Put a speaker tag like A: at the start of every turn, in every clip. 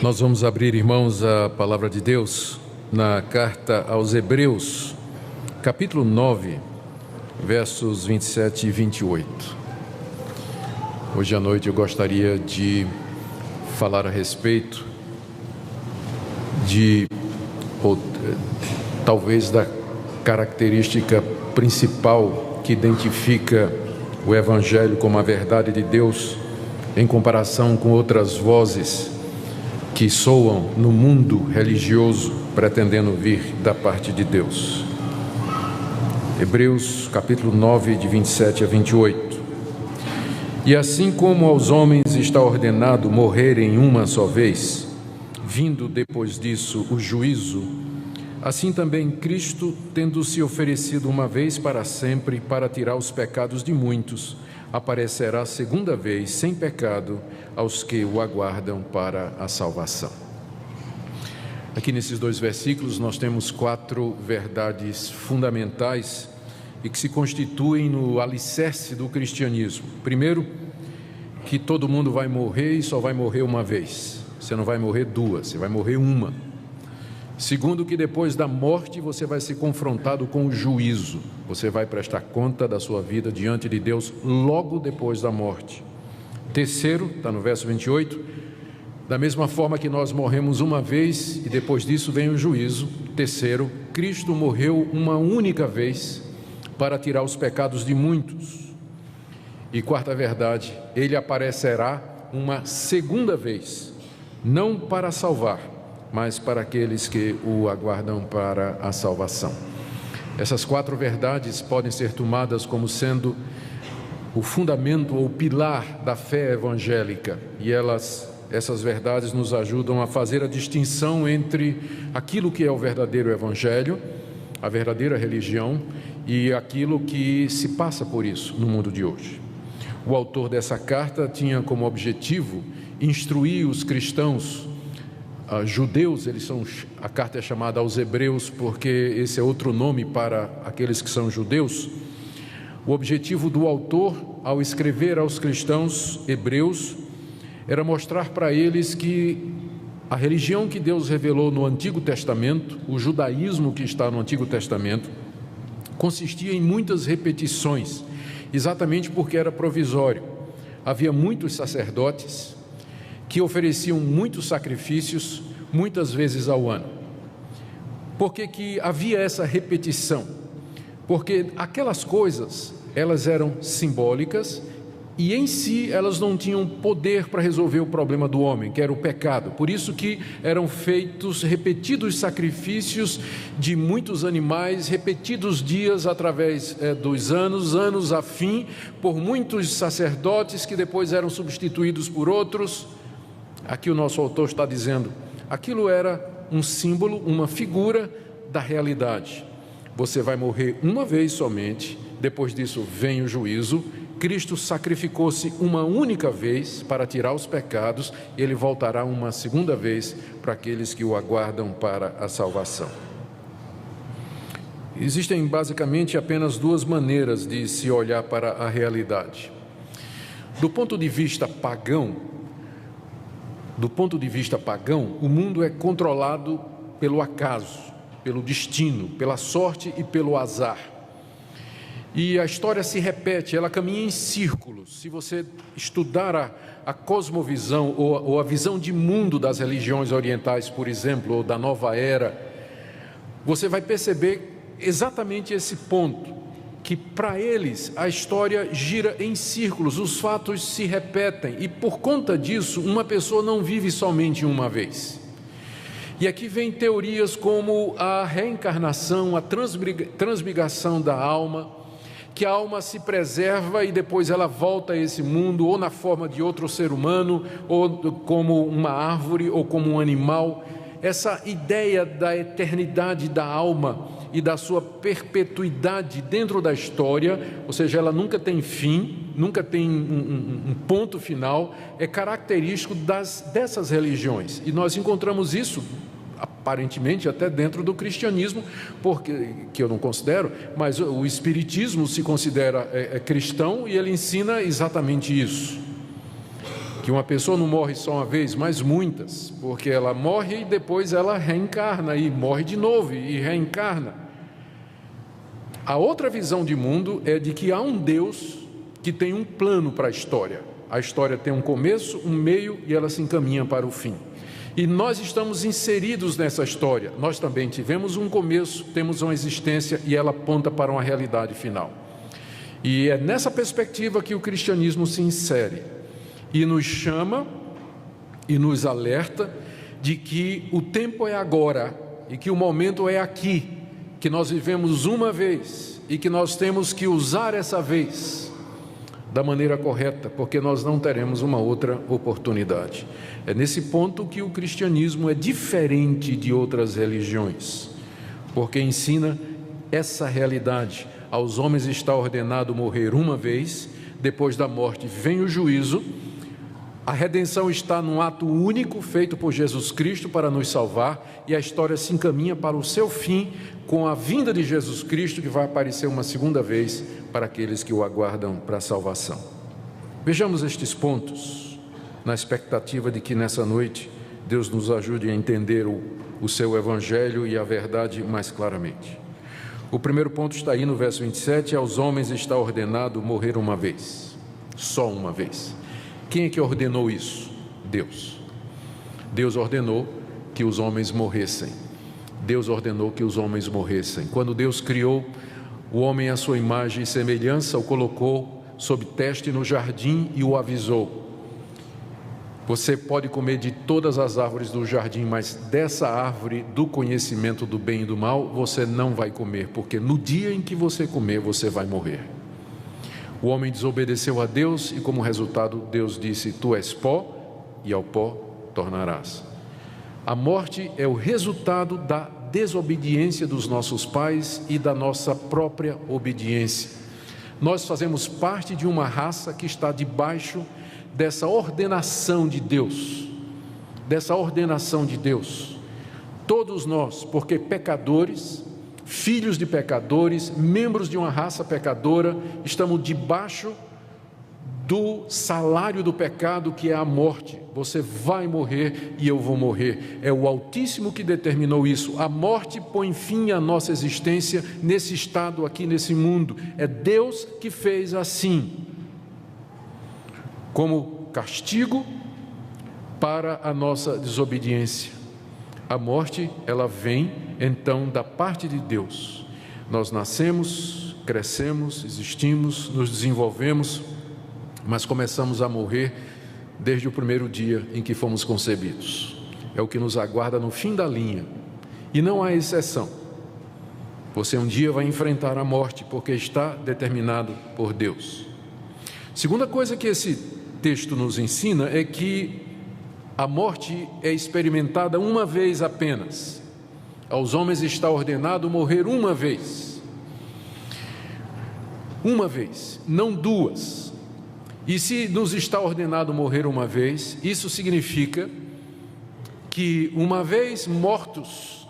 A: Nós vamos abrir, irmãos, a palavra de Deus na carta aos Hebreus, capítulo 9, versos 27 e 28. Hoje à noite eu gostaria de falar a respeito talvez da característica principal que identifica o Evangelho como a verdade de Deus em comparação com outras vozes que soam no mundo religioso pretendendo vir da parte de Deus. Hebreus capítulo 9, de 27 a 28. E assim como aos homens está ordenado morrerem uma só vez, vindo depois disso o juízo, assim também Cristo, tendo se oferecido uma vez para sempre para tirar os pecados de muitos, aparecerá segunda vez sem pecado aos que o aguardam para a salvação. Aqui nesses dois versículos nós temos 4 verdades fundamentais e que se constituem no alicerce do cristianismo. Primeiro, que todo mundo vai morrer e só vai morrer uma vez. Você não vai morrer duas, você vai morrer uma. Segundo, que depois da morte você vai ser confrontado com o juízo. Você vai prestar conta da sua vida diante de Deus logo depois da morte. Terceiro, está no verso 28, da mesma forma que nós morremos uma vez e depois disso vem o juízo. Terceiro, Cristo morreu uma única vez para tirar os pecados de muitos. E quarta verdade, Ele aparecerá uma segunda vez, não para salvar, mas para aqueles que o aguardam para a salvação. Essas 4 verdades podem ser tomadas como sendo o fundamento ou pilar da fé evangélica, e essas verdades nos ajudam a fazer a distinção entre aquilo que é o verdadeiro evangelho, a verdadeira religião, e aquilo que se passa por isso no mundo de hoje. O autor dessa carta tinha como objetivo instruir os cristãos judeus. A carta é chamada aos Hebreus porque esse é outro nome para aqueles que são judeus. O objetivo do autor, ao escrever aos cristãos hebreus, era mostrar para eles que a religião que Deus revelou no Antigo Testamento, o judaísmo que está no Antigo Testamento, consistia em muitas repetições, exatamente porque era provisório. Havia muitos sacerdotes que ofereciam muitos sacrifícios, muitas vezes ao ano. Por que havia essa repetição? Porque aquelas coisas, elas eram simbólicas e em si elas não tinham poder para resolver o problema do homem, que era o pecado. Por isso que eram feitos repetidos sacrifícios de muitos animais, repetidos dias através dos anos a fim, por muitos sacerdotes que depois eram substituídos por outros. Aqui o nosso autor está dizendo, aquilo era um símbolo, uma figura da realidade. Você vai morrer uma vez somente, depois disso vem o juízo. Cristo sacrificou-se uma única vez para tirar os pecados, e Ele voltará uma segunda vez para aqueles que o aguardam para a salvação. Existem basicamente apenas 2 maneiras de se olhar para a realidade. Do ponto de vista pagão, o mundo é controlado pelo acaso, pelo destino, pela sorte e pelo azar. E a história se repete, ela caminha em círculos. Se você estudar a cosmovisão ou a visão de mundo das religiões orientais, por exemplo, ou da nova era, você vai perceber exatamente esse ponto, que para eles a história gira em círculos, os fatos se repetem, e por conta disso uma pessoa não vive somente uma vez. E aqui vem teorias como a reencarnação, a transmigração da alma, que a alma se preserva e depois ela volta a esse mundo, ou na forma de outro ser humano, ou como uma árvore, ou como um animal. Essa ideia da eternidade da alma e da sua perpetuidade dentro da história, ou seja, ela nunca tem fim, nunca tem um ponto final, é característico dessas religiões. E nós encontramos isso aparentemente até dentro do cristianismo, porque, que eu não considero, mas o espiritismo se considera cristão e ele ensina exatamente isso. que uma pessoa não morre só uma vez, mas muitas, porque ela morre e depois ela reencarna, e morre de novo e reencarna. A outra visão de mundo é de que há um Deus que tem um plano para a história. A história tem um começo, um meio e ela se encaminha para o fim. E nós estamos inseridos nessa história. Nós também tivemos um começo, temos uma existência e ela aponta para uma realidade final. E é nessa perspectiva que o cristianismo se insere e nos chama e nos alerta de que o tempo é agora e que o momento é aqui, que nós vivemos uma vez e que nós temos que usar essa vez da maneira correta, porque nós não teremos uma outra oportunidade. É nesse ponto que o cristianismo é diferente de outras religiões, porque ensina essa realidade. Aos homens está ordenado morrer uma vez, depois da morte vem o juízo. A redenção está num ato único feito por Jesus Cristo para nos salvar, e a história se encaminha para o seu fim com a vinda de Jesus Cristo, que vai aparecer uma segunda vez para aqueles que o aguardam para a salvação. Vejamos estes pontos, na expectativa de que nessa noite Deus nos ajude a entender o seu evangelho e a verdade mais claramente. O primeiro ponto está aí no verso 27, aos homens está ordenado morrer uma vez, só uma vez. Quem é que ordenou isso? Deus. Deus ordenou que os homens morressem. Deus ordenou que os homens morressem. Quando Deus criou o homem à sua imagem e semelhança, o colocou sob teste no jardim e o avisou: você pode comer de todas as árvores do jardim, mas dessa árvore do conhecimento do bem e do mal, você não vai comer, porque no dia em que você comer, você vai morrer. O homem desobedeceu a Deus e, como resultado, Deus disse: tu és pó e ao pó tornarás. A morte é o resultado da desobediência dos nossos pais e da nossa própria obediência. Nós fazemos parte de uma raça que está debaixo dessa ordenação de Deus, todos nós, porque pecadores, filhos de pecadores, membros de uma raça pecadora, estamos debaixo do salário do pecado, que é a morte. Você vai morrer e eu vou morrer. É o Altíssimo que determinou isso. A morte põe fim à nossa existência nesse estado aqui nesse mundo. É Deus que fez assim, como castigo para a nossa desobediência. A morte, ela vem então da parte de Deus. Nós nascemos, crescemos, existimos, nos desenvolvemos, mas começamos a morrer desde o primeiro dia em que fomos concebidos. É o que nos aguarda no fim da linha, e não há exceção. Você um dia vai enfrentar a morte, porque está determinado por Deus. Segunda coisa que esse texto nos ensina é que a morte é experimentada uma vez apenas. Aos homens está ordenado morrer uma vez, não duas. E se nos está ordenado morrer uma vez, isso significa que, uma vez mortos,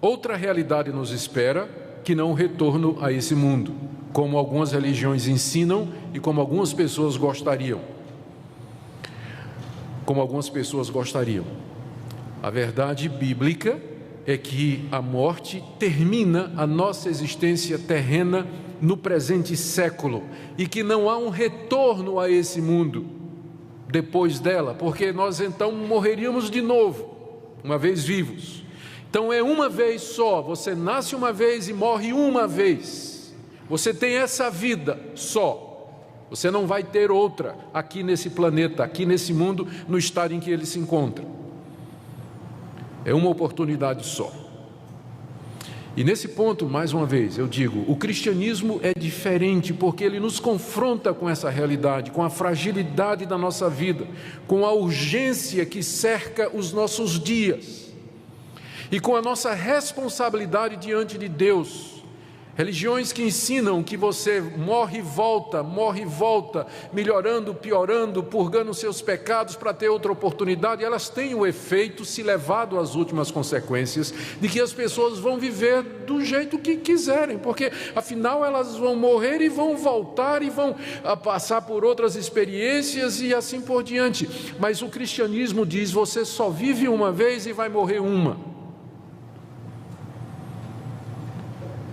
A: outra realidade nos espera, que não o retorno a esse mundo, como algumas religiões ensinam e como algumas pessoas gostariam. A verdade bíblica é que a morte termina a nossa existência terrena no presente século, e que não há um retorno a esse mundo depois dela, porque nós então morreríamos de novo, uma vez vivos. Então é uma vez só, você nasce uma vez e morre uma vez. Você tem essa vida só, você não vai ter outra aqui nesse planeta, aqui nesse mundo, no estado em que ele se encontra. É uma oportunidade só. E nesse ponto, mais uma vez, eu digo, o cristianismo é diferente, porque ele nos confronta com essa realidade, com a fragilidade da nossa vida, com a urgência que cerca os nossos dias, e com a nossa responsabilidade diante de Deus, Religiões que ensinam que você morre e volta, melhorando, piorando, purgando seus pecados para ter outra oportunidade, elas têm o efeito, se levado às últimas consequências, de que as pessoas vão viver do jeito que quiserem, porque afinal elas vão morrer e vão voltar e vão passar por outras experiências e assim por diante. Mas o cristianismo diz: você só vive uma vez e vai morrer uma.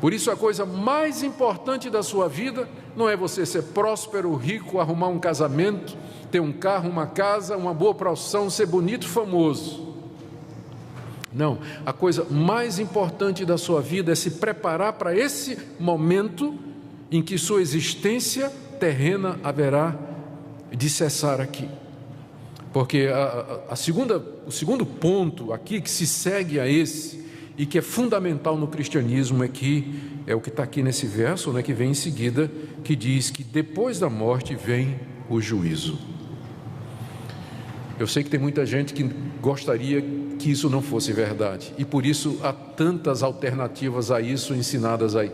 A: Por isso a coisa mais importante da sua vida não é você ser próspero, rico, arrumar um casamento, ter um carro, uma casa, uma boa profissão, ser bonito, famoso. Não, a coisa mais importante da sua vida é se preparar para esse momento em que sua existência terrena haverá de cessar aqui. Porque o segundo ponto aqui que se segue a esse, e que é fundamental no cristianismo, é o que está aqui nesse verso, que vem em seguida, que diz que depois da morte vem o juízo. Eu sei que tem muita gente que gostaria que isso não fosse verdade, e por isso há tantas alternativas a isso ensinadas aí.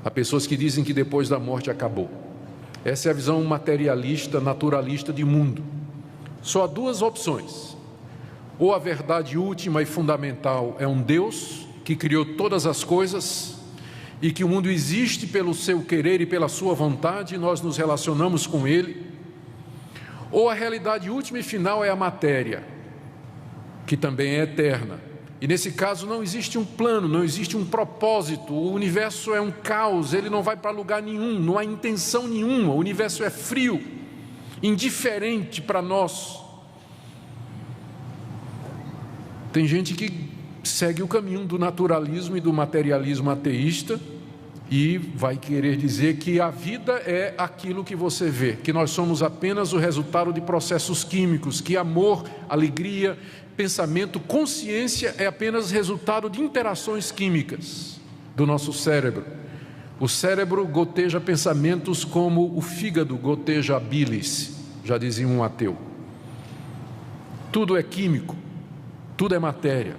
A: Há pessoas que dizem que depois da morte acabou. Essa é a visão materialista, naturalista de mundo. Só há duas opções: ou a verdade última e fundamental é um Deus que criou todas as coisas e que o mundo existe pelo seu querer e pela sua vontade, e nós nos relacionamos com Ele. Ou a realidade última e final é a matéria, que também é eterna. E nesse caso não existe um plano, não existe um propósito. O universo é um caos, ele não vai para lugar nenhum, não há intenção nenhuma. O universo é frio, indiferente para nós. Tem gente que segue o caminho do naturalismo e do materialismo ateísta e vai querer dizer que a vida é aquilo que você vê, que nós somos apenas o resultado de processos químicos, que amor, alegria, pensamento, consciência é apenas resultado de interações químicas do nosso cérebro. O cérebro goteja pensamentos como o fígado goteja a bilis, já dizia um ateu. Tudo é químico. Tudo é matéria.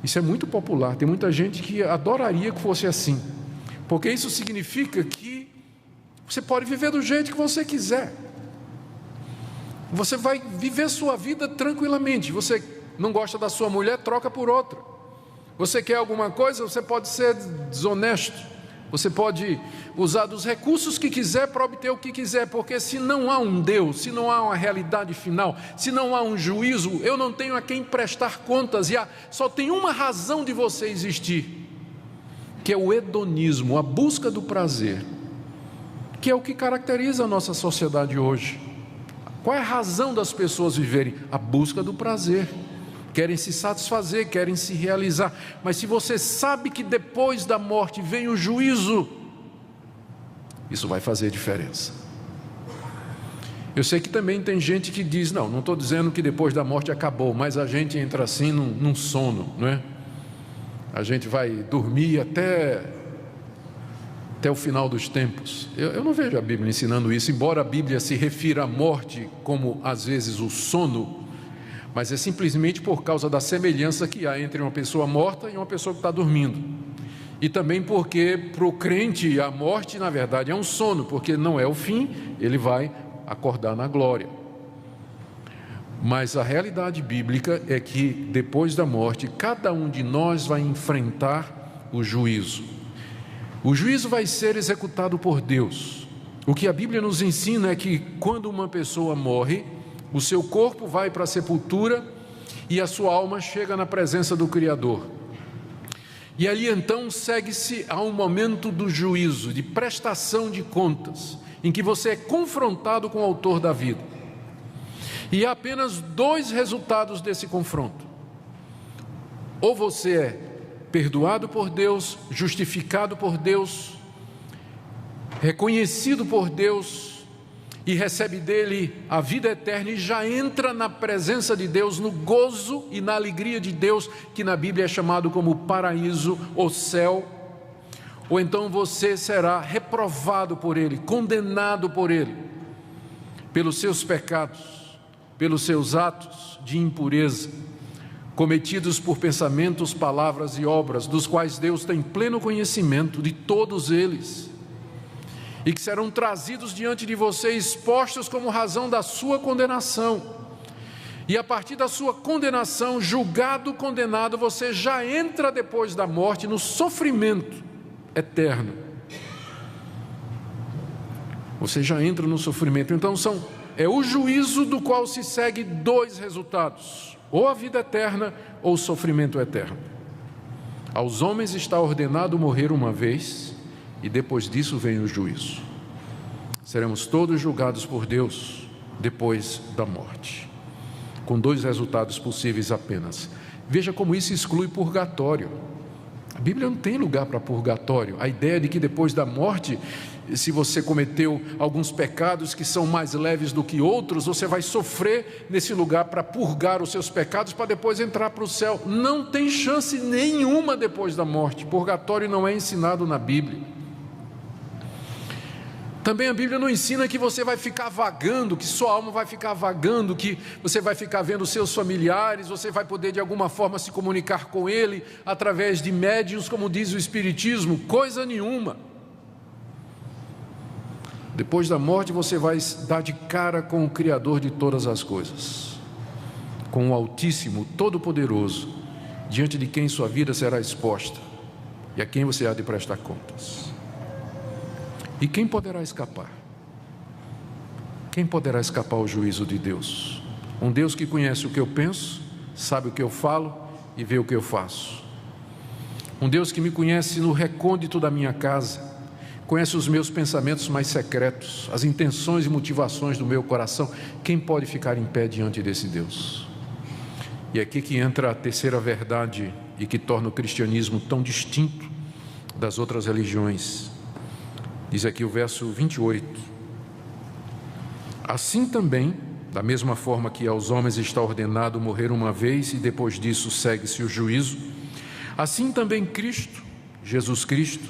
A: Isso é muito popular. Tem muita gente que adoraria que fosse assim, porque isso significa que você pode viver do jeito que você quiser. Você vai viver sua vida tranquilamente. Você não gosta da sua mulher, troca por outra. Você quer alguma coisa, você pode ser desonesto. Você pode usar dos recursos que quiser para obter o que quiser, porque se não há um Deus, se não há uma realidade final, se não há um juízo, eu não tenho a quem prestar contas, e só tem uma razão de você existir, que é o hedonismo, a busca do prazer, que é o que caracteriza a nossa sociedade hoje. Qual é a razão das pessoas viverem? A busca do prazer. Querem se satisfazer, querem se realizar. Mas se você sabe que depois da morte vem o juízo, isso vai fazer diferença. Eu sei que também tem gente que diz: não estou dizendo que depois da morte acabou, mas a gente entra assim num sono, não é? A gente vai dormir até o final dos tempos. Eu não vejo a Bíblia ensinando isso, embora a Bíblia se refira à morte como às vezes o sono, mas é simplesmente por causa da semelhança que há entre uma pessoa morta e uma pessoa que está dormindo. E também porque para o crente a morte na verdade é um sono, porque não é o fim, ele vai acordar na glória. Mas a realidade bíblica é que depois da morte cada um de nós vai enfrentar o juízo. O juízo vai ser executado por Deus. O que a Bíblia nos ensina é que quando uma pessoa morre, o seu corpo vai para a sepultura e a sua alma chega na presença do Criador. E ali então segue-se a um momento do juízo, de prestação de contas, em que você é confrontado com o autor da vida. E há apenas dois resultados desse confronto: ou você é perdoado por Deus, justificado por Deus, reconhecido por Deus, e recebe dele a vida eterna e já entra na presença de Deus, no gozo e na alegria de Deus, que na Bíblia é chamado como paraíso ou céu. Ou então você será reprovado por ele, condenado por ele, pelos seus pecados, pelos seus atos de impureza, cometidos por pensamentos, palavras e obras, dos quais Deus tem pleno conhecimento de todos eles, e que serão trazidos diante de você, expostos como razão da sua condenação. E a partir da sua condenação, julgado, condenado, você já entra depois da morte no sofrimento eterno. Você já entra no sofrimento. Então é o juízo do qual se segue dois resultados: ou a vida eterna ou o sofrimento eterno. Aos homens está ordenado morrer uma vez, e depois disso vem o juízo. Seremos todos julgados por Deus depois da morte, com dois resultados possíveis apenas. Veja como isso exclui purgatório. A Bíblia não tem lugar para purgatório. A ideia de que depois da morte, se você cometeu alguns pecados que são mais leves do que outros, você vai sofrer nesse lugar para purgar os seus pecados, para depois entrar para o céu. Não tem chance nenhuma depois da morte. Purgatório não é ensinado na Bíblia. Também a Bíblia não ensina que você vai ficar vagando, que sua alma vai ficar vagando, que você vai ficar vendo seus familiares, você vai poder de alguma forma se comunicar com ele através de médiuns, como diz o Espiritismo. Coisa nenhuma. Depois da morte você vai dar de cara com o Criador de todas as coisas, com o Altíssimo, Todo-Poderoso, diante de quem sua vida será exposta e a quem você há de prestar contas. E quem poderá escapar? Quem poderá escapar ao juízo de Deus? Um Deus que conhece o que eu penso, sabe o que eu falo e vê o que eu faço. Um Deus que me conhece no recôndito da minha casa, conhece os meus pensamentos mais secretos, as intenções e motivações do meu coração. Quem pode ficar em pé diante desse Deus? E é aqui que entra a terceira verdade e que torna o cristianismo tão distinto das outras religiões. Diz aqui o verso 28: assim também, da mesma forma que aos homens está ordenado morrer uma vez e depois disso segue-se o juízo, assim também Cristo, Jesus Cristo,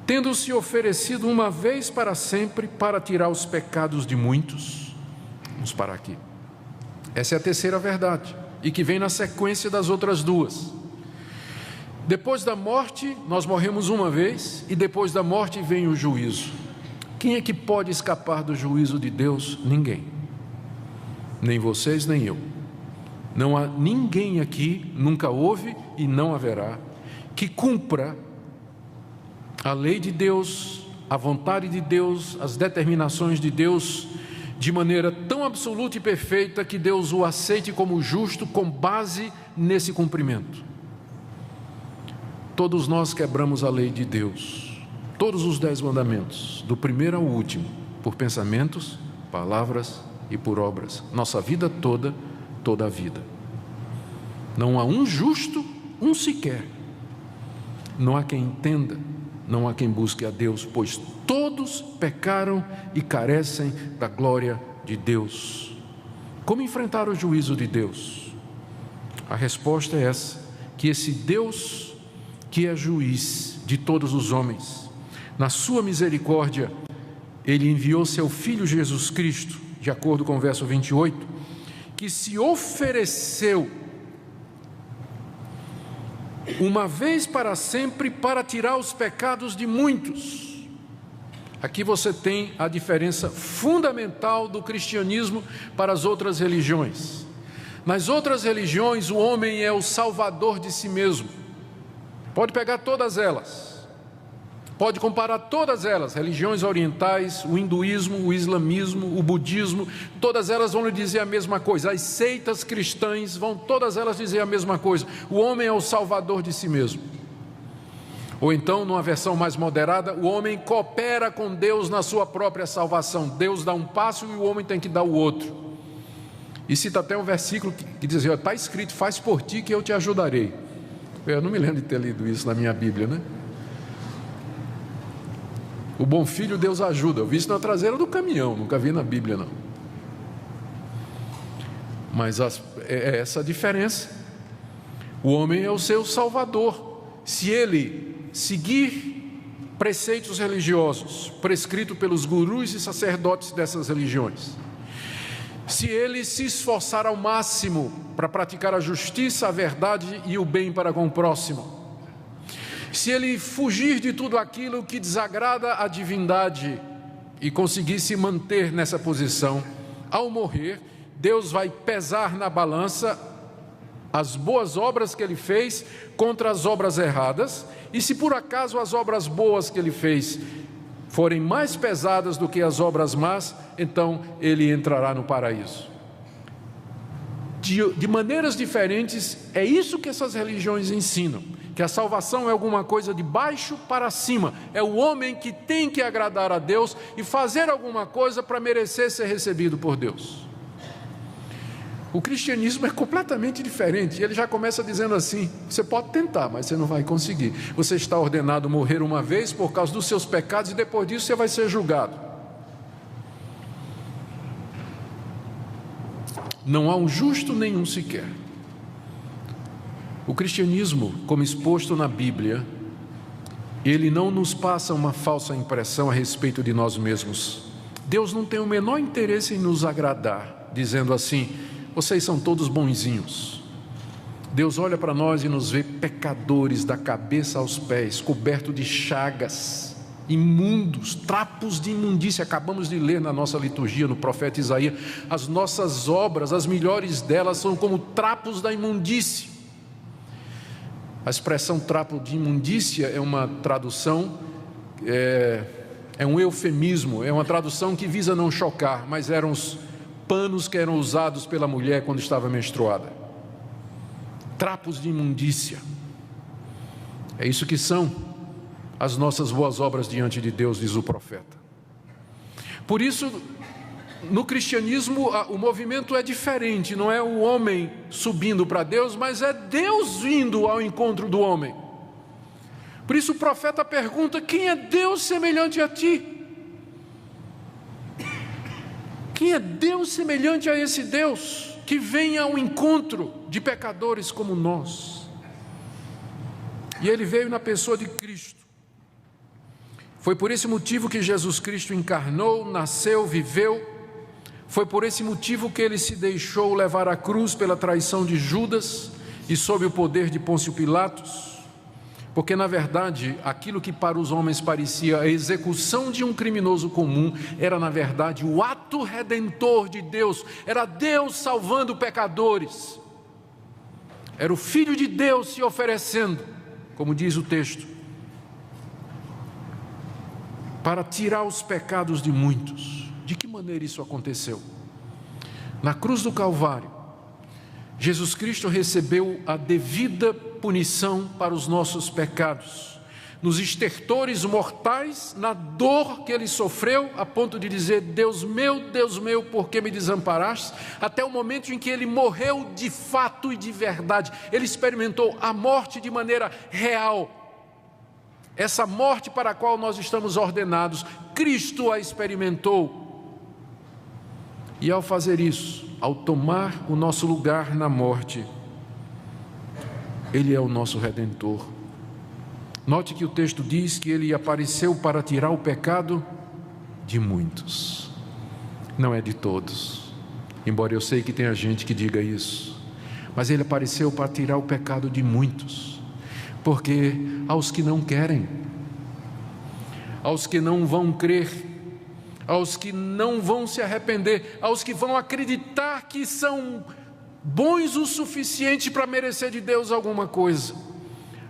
A: tendo se oferecido uma vez para sempre para tirar os pecados de muitos. Vamos parar aqui. Essa é a terceira verdade, e que vem na sequência das outras duas. Depois da morte, nós morremos uma vez, e depois da morte vem o juízo. Quem é que pode escapar do juízo de Deus? Ninguém. Nem vocês, nem eu. Não há ninguém aqui, nunca houve e não haverá, que cumpra a lei de Deus, a vontade de Deus, as determinações de Deus, de maneira tão absoluta e perfeita que Deus o aceite como justo com base nesse cumprimento. Todos nós quebramos a lei de Deus, todos os 10 mandamentos, do primeiro ao último, por pensamentos, palavras e por obras, nossa vida toda, toda a vida. Não há um justo, um sequer. Não há quem entenda, não há quem busque a Deus, pois todos pecaram e carecem da glória de Deus. Como enfrentar o juízo de Deus? A resposta é essa: que esse Deus, que é juiz de todos os homens, na sua misericórdia, Ele enviou seu Filho Jesus Cristo, de acordo com o verso 28, que se ofereceu uma vez para sempre para tirar os pecados de muitos. Aqui você tem a diferença fundamental do cristianismo para as outras religiões. Nas outras religiões, o homem é o salvador de si mesmo. Pode pegar todas elas, pode comparar todas elas, religiões orientais, o hinduísmo, o islamismo, o budismo, todas elas vão lhe dizer a mesma coisa. As seitas cristãs vão todas elas dizer a mesma coisa: o homem é o salvador de si mesmo. Ou então, numa versão mais moderada, o homem coopera com Deus na sua própria salvação. Deus dá um passo e o homem tem que dar o outro. E cita até um versículo que diz: está escrito, faz por ti que eu te ajudarei. Eu não me lembro de ter lido isso na minha Bíblia, né? O bom filho Deus ajuda. Eu vi isso na traseira do caminhão, nunca vi na Bíblia, não. Mas é essa a diferença. O homem é o seu salvador. Se ele seguir preceitos religiosos prescritos pelos gurus e sacerdotes dessas religiões, se ele se esforçar ao máximo para praticar a justiça, a verdade e o bem para com o próximo, se ele fugir de tudo aquilo que desagrada a divindade e conseguir se manter nessa posição, ao morrer, Deus vai pesar na balança as boas obras que ele fez contra as obras erradas, e se por acaso as obras boas que ele fez forem mais pesadas do que as obras más, então ele entrará no paraíso. De maneiras diferentes, é isso que essas religiões ensinam, que a salvação é alguma coisa de baixo para cima, é o homem que tem que agradar a Deus e fazer alguma coisa para merecer ser recebido por Deus. O cristianismo é completamente diferente. Ele já começa dizendo assim: você pode tentar, mas você não vai conseguir. Você está ordenado a morrer uma vez por causa dos seus pecados, e depois disso você vai ser julgado. Não há um justo nenhum sequer. O cristianismo, como exposto na Bíblia, ele não nos passa uma falsa impressão a respeito de nós mesmos. Deus não tem o menor interesse em nos agradar, dizendo assim: vocês são todos bonzinhos. Deus olha para nós e nos vê pecadores da cabeça aos pés, cobertos de chagas, imundos, trapos de imundícia. Acabamos de ler na nossa liturgia, no profeta Isaías, as nossas obras, as melhores delas, são como trapos da imundícia. A expressão trapo de imundícia é uma tradução, é um eufemismo, é uma tradução que visa não chocar, mas eram os panos que eram usados pela mulher quando estava menstruada. Trapos de imundícia. É isso que são as nossas boas obras diante de Deus, diz o profeta. Por isso, no cristianismo, o movimento é diferente. Não é o homem subindo para Deus, mas é Deus vindo ao encontro do homem. Por isso o profeta pergunta: quem é Deus semelhante a ti? Quem é Deus semelhante a esse Deus que vem ao encontro de pecadores como nós? E ele veio na pessoa de Cristo. Foi por esse motivo que Jesus Cristo encarnou, nasceu, viveu. Foi por esse motivo que ele se deixou levar à cruz pela traição de Judas e sob o poder de Pôncio Pilatos. Porque, na verdade, aquilo que para os homens parecia a execução de um criminoso comum, era, na verdade, o ato redentor de Deus. Era Deus salvando pecadores. Era o Filho de Deus se oferecendo, como diz o texto, para tirar os pecados de muitos. De que maneira isso aconteceu? Na cruz do Calvário, Jesus Cristo recebeu a devida punição para os nossos pecados, nos estertores mortais, na dor que ele sofreu, a ponto de dizer: Deus meu, por que me desamparaste? Até o momento em que ele morreu de fato e de verdade. Ele experimentou a morte de maneira real. Essa morte para a qual nós estamos ordenados, Cristo a experimentou. E ao fazer isso, ao tomar o nosso lugar na morte, Ele é o nosso Redentor. Note que o texto diz que Ele apareceu para tirar o pecado de muitos, não é de todos, embora eu sei que tenha gente que diga isso, mas Ele apareceu para tirar o pecado de muitos, porque aos que não querem, aos que não vão crer, aos que não vão se arrepender, aos que vão acreditar que são bons o suficiente para merecer de Deus alguma coisa,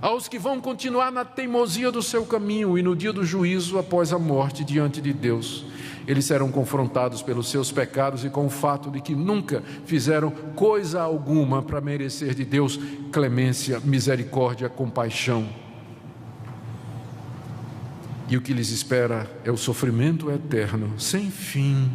A: aos que vão continuar na teimosia do seu caminho, e no dia do juízo, após a morte diante de Deus, eles serão confrontados pelos seus pecados e com o fato de que nunca fizeram coisa alguma para merecer de Deus clemência, misericórdia, compaixão. E o que lhes espera é o sofrimento eterno, sem fim.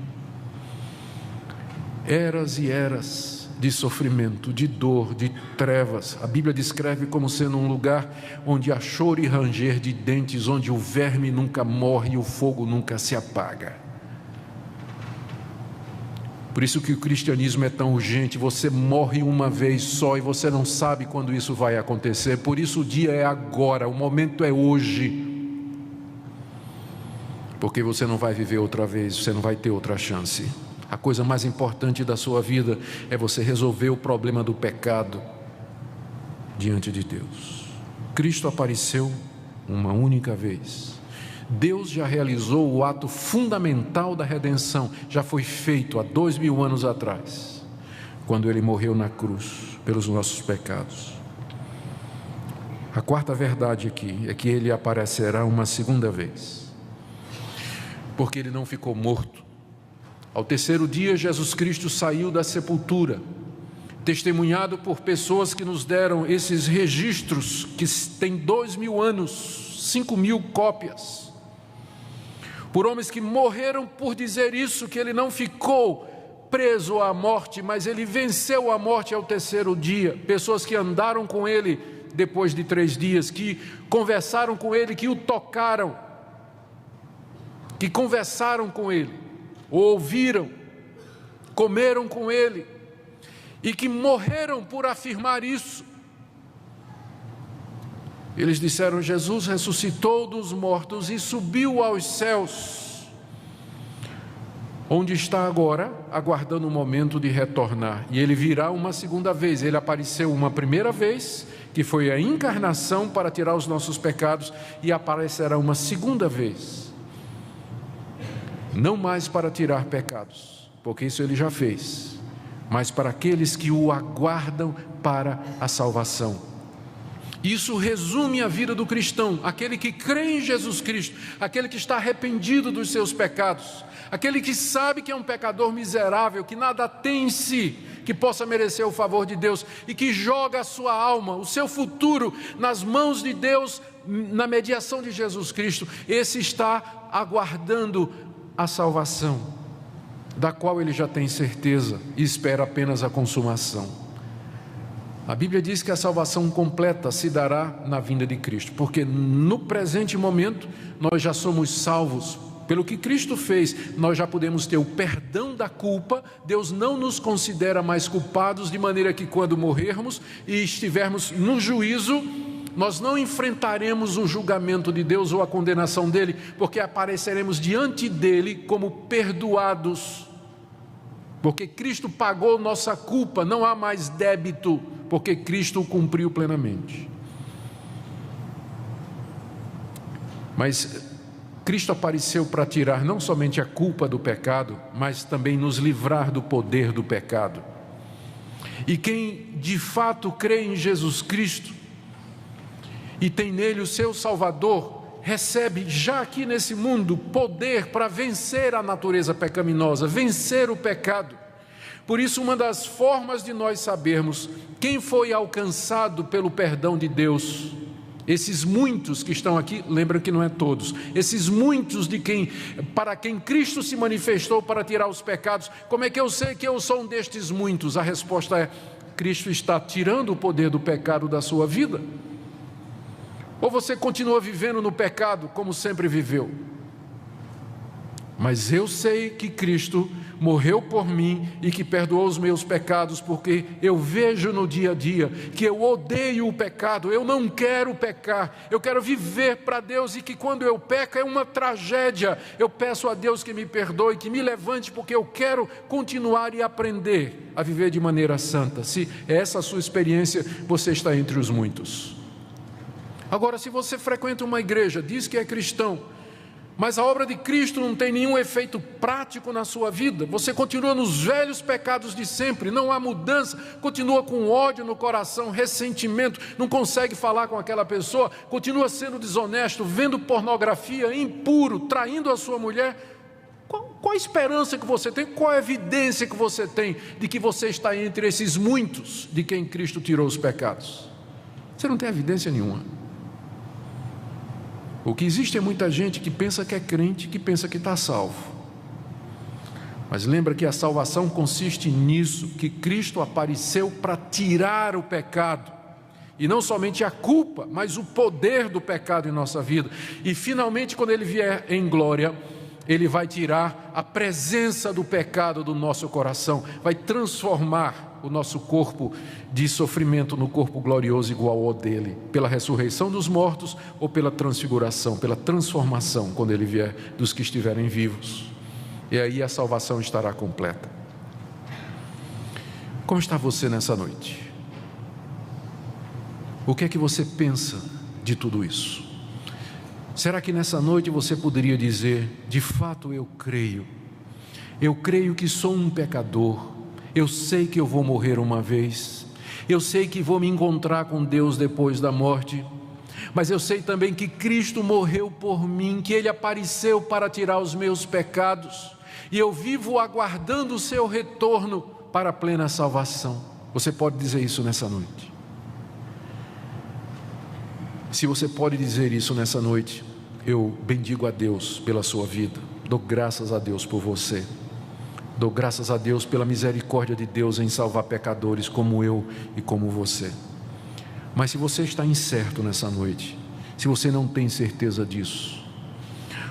A: Eras e eras de sofrimento, de dor, de trevas. A Bíblia descreve como sendo um lugar onde há choro e ranger de dentes, onde o verme nunca morre e o fogo nunca se apaga. Por isso que o cristianismo é tão urgente. Você morre uma vez só e você não sabe quando isso vai acontecer. Por isso o dia é agora, o momento é hoje. Porque você não vai viver outra vez, você não vai ter outra chance. A coisa mais importante da sua vida é você resolver o problema do pecado diante de Deus. Cristo apareceu uma única vez. Deus já realizou o ato fundamental da redenção, já foi feito há 2000 anos atrás, quando Ele morreu na cruz pelos nossos pecados. A quarta verdade aqui é que Ele aparecerá uma segunda vez, porque Ele não ficou morto. Ao terceiro dia, Jesus Cristo saiu da sepultura, testemunhado por pessoas que nos deram esses registros, que têm 2000 anos, 5.000 cópias, por homens que morreram por dizer isso, que Ele não ficou preso à morte, mas Ele venceu a morte ao terceiro dia. Pessoas que andaram com Ele depois de 3 dias, que conversaram com Ele, que o tocaram, que conversaram com Ele, o ouviram, comeram com Ele, e que morreram por afirmar isso. Eles disseram: Jesus ressuscitou dos mortos e subiu aos céus, onde está agora, aguardando o momento de retornar. E Ele virá uma segunda vez. Ele apareceu uma primeira vez, que foi a encarnação para tirar os nossos pecados, e aparecerá uma segunda vez, não mais para tirar pecados, porque isso Ele já fez, mas para aqueles que o aguardam para a salvação. Isso resume a vida do cristão, aquele que crê em Jesus Cristo, aquele que está arrependido dos seus pecados, aquele que sabe que é um pecador miserável, que nada tem em si que possa merecer o favor de Deus, e que joga a sua alma, o seu futuro nas mãos de Deus, na mediação de Jesus Cristo. Esse está aguardando a salvação, da qual ele já tem certeza e espera apenas a consumação. A Bíblia diz que a salvação completa se dará na vinda de Cristo, porque no presente momento nós já somos salvos. Pelo que Cristo fez, nós já podemos ter o perdão da culpa. Deus não nos considera mais culpados, de maneira que quando morrermos e estivermos no juízo, nós não enfrentaremos o julgamento de Deus ou a condenação dele, porque apareceremos diante dele como perdoados, porque Cristo pagou nossa culpa, não há mais débito, porque Cristo o cumpriu plenamente. Mas Cristo apareceu para tirar não somente a culpa do pecado, mas também nos livrar do poder do pecado. E quem de fato crê em Jesus Cristo e tem nele o seu Salvador, recebe já aqui nesse mundo poder para vencer a natureza pecaminosa, vencer o pecado. Por isso, uma das formas de nós sabermos quem foi alcançado pelo perdão de Deus, esses muitos que estão aqui, lembra que não é todos, esses muitos para quem Cristo se manifestou para tirar os pecados, como é que eu sei que eu sou um destes muitos? A resposta é: Cristo está tirando o poder do pecado da sua vida. Ou você continua vivendo no pecado como sempre viveu? Mas eu sei que Cristo morreu por mim e que perdoou os meus pecados, porque eu vejo no dia a dia que eu odeio o pecado, eu não quero pecar, eu quero viver para Deus, e que quando eu peco é uma tragédia. Eu peço a Deus que me perdoe, que me levante, porque eu quero continuar e aprender a viver de maneira santa. Se é essa a sua experiência, você está entre os muitos. Agora, se você frequenta uma igreja, diz que é cristão, mas a obra de Cristo não tem nenhum efeito prático na sua vida, você continua nos velhos pecados de sempre, não há mudança, continua com ódio no coração, ressentimento, não consegue falar com aquela pessoa, continua sendo desonesto, vendo pornografia, impuro, traindo a sua mulher, qual a esperança que você tem, qual a evidência que você tem de que você está entre esses muitos de quem Cristo tirou os pecados? Você não tem evidência nenhuma. O que existe é muita gente que pensa que é crente, que pensa que está salvo. Mas lembra que a salvação consiste nisso, que Cristo apareceu para tirar o pecado, e não somente a culpa, mas o poder do pecado em nossa vida. E finalmente, quando Ele vier em glória, Ele vai tirar a presença do pecado do nosso coração, vai transformar o nosso corpo de sofrimento no corpo glorioso igual ao dele, pela ressurreição dos mortos ou pela transfiguração, pela transformação, quando Ele vier, dos que estiverem vivos. e aí a salvação estará completa. Como está você nessa noite? O que é que você pensa de tudo isso? Será que nessa noite você poderia dizer: de fato eu creio que sou um pecador, eu sei que eu vou morrer uma vez, eu sei que vou me encontrar com Deus depois da morte, mas eu sei também que Cristo morreu por mim, que Ele apareceu para tirar os meus pecados, e eu vivo aguardando o seu retorno para a plena salvação. Você pode dizer isso nessa noite? Se você pode dizer isso nessa noite, eu bendigo a Deus pela sua vida, dou graças a Deus por você, dou graças a Deus pela misericórdia de Deus em salvar pecadores como eu e como você. Mas se você está incerto nessa noite, se você não tem certeza disso,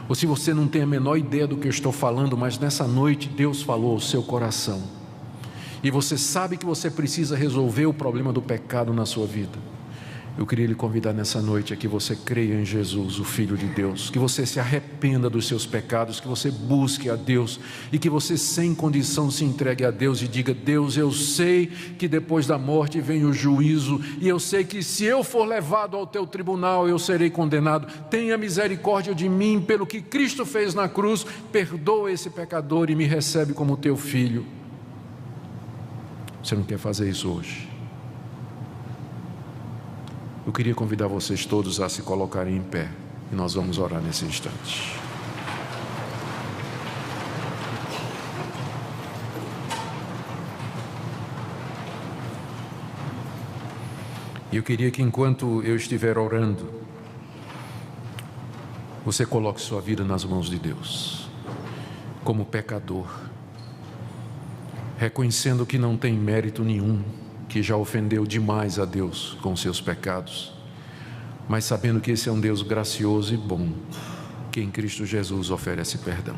A: ou se você não tem a menor ideia do que eu estou falando, mas nessa noite Deus falou ao seu coração, e você sabe que você precisa resolver o problema do pecado na sua vida, eu queria lhe convidar nessa noite a que você creia em Jesus, o Filho de Deus, que você se arrependa dos seus pecados, que você busque a Deus e que você sem condição se entregue a Deus e diga: Deus, eu sei que depois da morte vem o juízo, e eu sei que se eu for levado ao teu tribunal eu serei condenado. Tenha misericórdia de mim pelo que Cristo fez na cruz, perdoa esse pecador e me recebe como teu filho. Você não quer fazer isso hoje? Eu queria convidar vocês todos a se colocarem em pé, e nós vamos orar nesse instante. E eu queria que enquanto eu estiver orando, você coloque sua vida nas mãos de Deus, como pecador, reconhecendo que não tem mérito nenhum, que já ofendeu demais a Deus com seus pecados, mas sabendo que esse é um Deus gracioso e bom, que em Cristo Jesus oferece perdão.